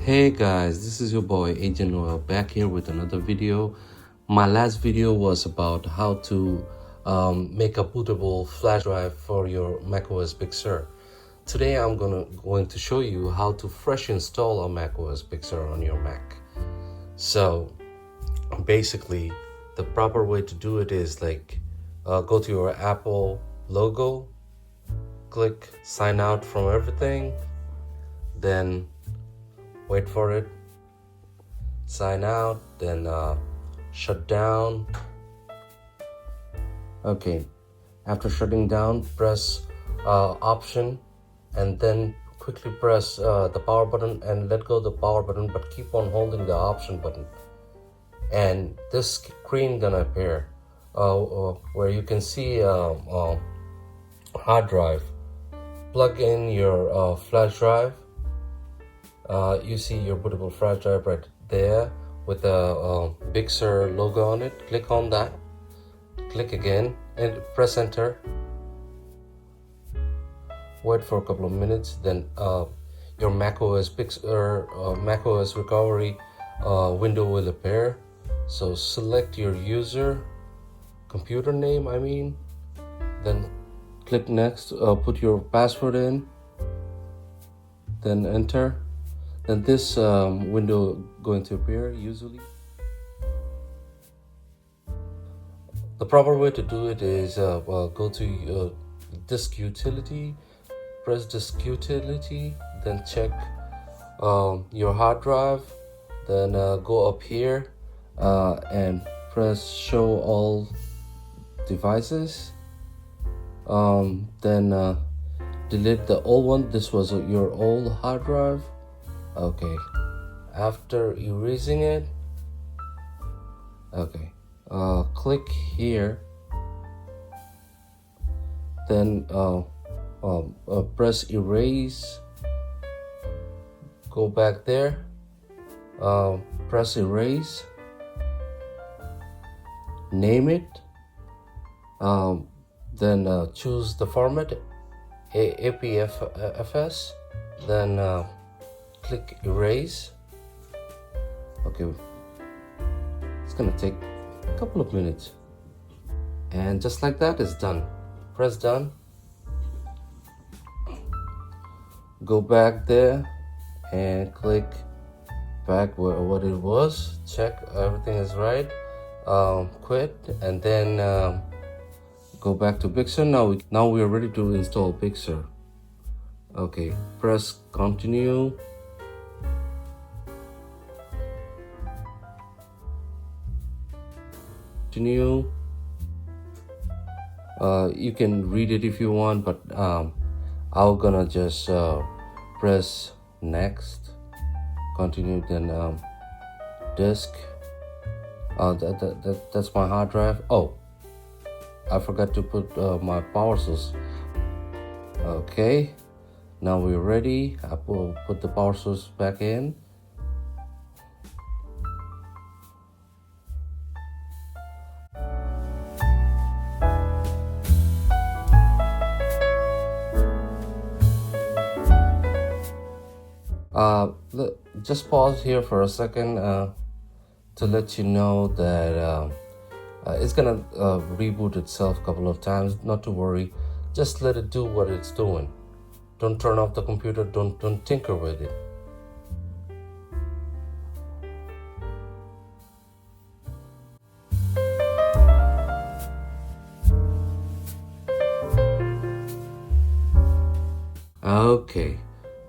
Hey guys, this is your boy Agent Noel back here with another video. My last video was about how to make a bootable flash drive for your macOS Big Sur. Today I'm going to show you how to fresh install a macOS Big Sur on your Mac. So basically, the proper way to do it is go to your Apple logo, click sign out from everything, then wait for it, sign out, then shut down. Okay, after shutting down, press option and then quickly press the power button and let go of the power button, but keep on holding the option button, and this screen gonna appear where you can see hard drive. Plug in your flash drive. You see your bootable flash drive right there with the Big Sur logo on it. Click on that, click again and press enter. Wait for a couple of minutes, then your macOS Big Sur macOS recovery window will appear. So select your computer name, then click next, put your password in, then enter. Then this window going to appear usually. The proper way to do it is go to disk utility, press disk utility, then check your hard drive, then go up here and press show all devices, then delete the old one. This was your old hard drive. Okay, after erasing it, click here, then press erase, go back there, press erase, name it, then choose the format APFS, then click erase. Okay, it's gonna take a couple of minutes, and just like that, it's done. Press done, go back there and click back where what it was, check everything is right, quit, and then go back to Big Sur. Now we are ready to install Big Sur. Okay, press continue. You can read it if you want, but I'm gonna just press next, continue, then disk. That's my hard drive. Oh, I forgot to put my power source. Okay, now we're ready. I will put the power source back in. Just pause here for a second to let you know that it's gonna reboot itself a couple of times. Not to worry, just let it do what it's doing. Don't turn off the computer, don't tinker with it. Okay,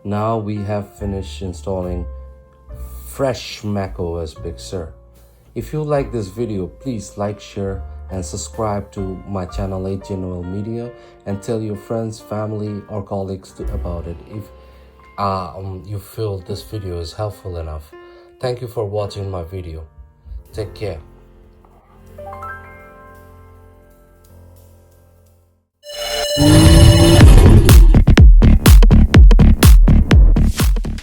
now we have finished installing fresh macOS Big Sur. If you like this video, please like, share, and subscribe to my channel Agent Noel Media, and tell your friends, family, or colleagues about it if you feel this video is helpful enough. Thank you for watching my video. Take care.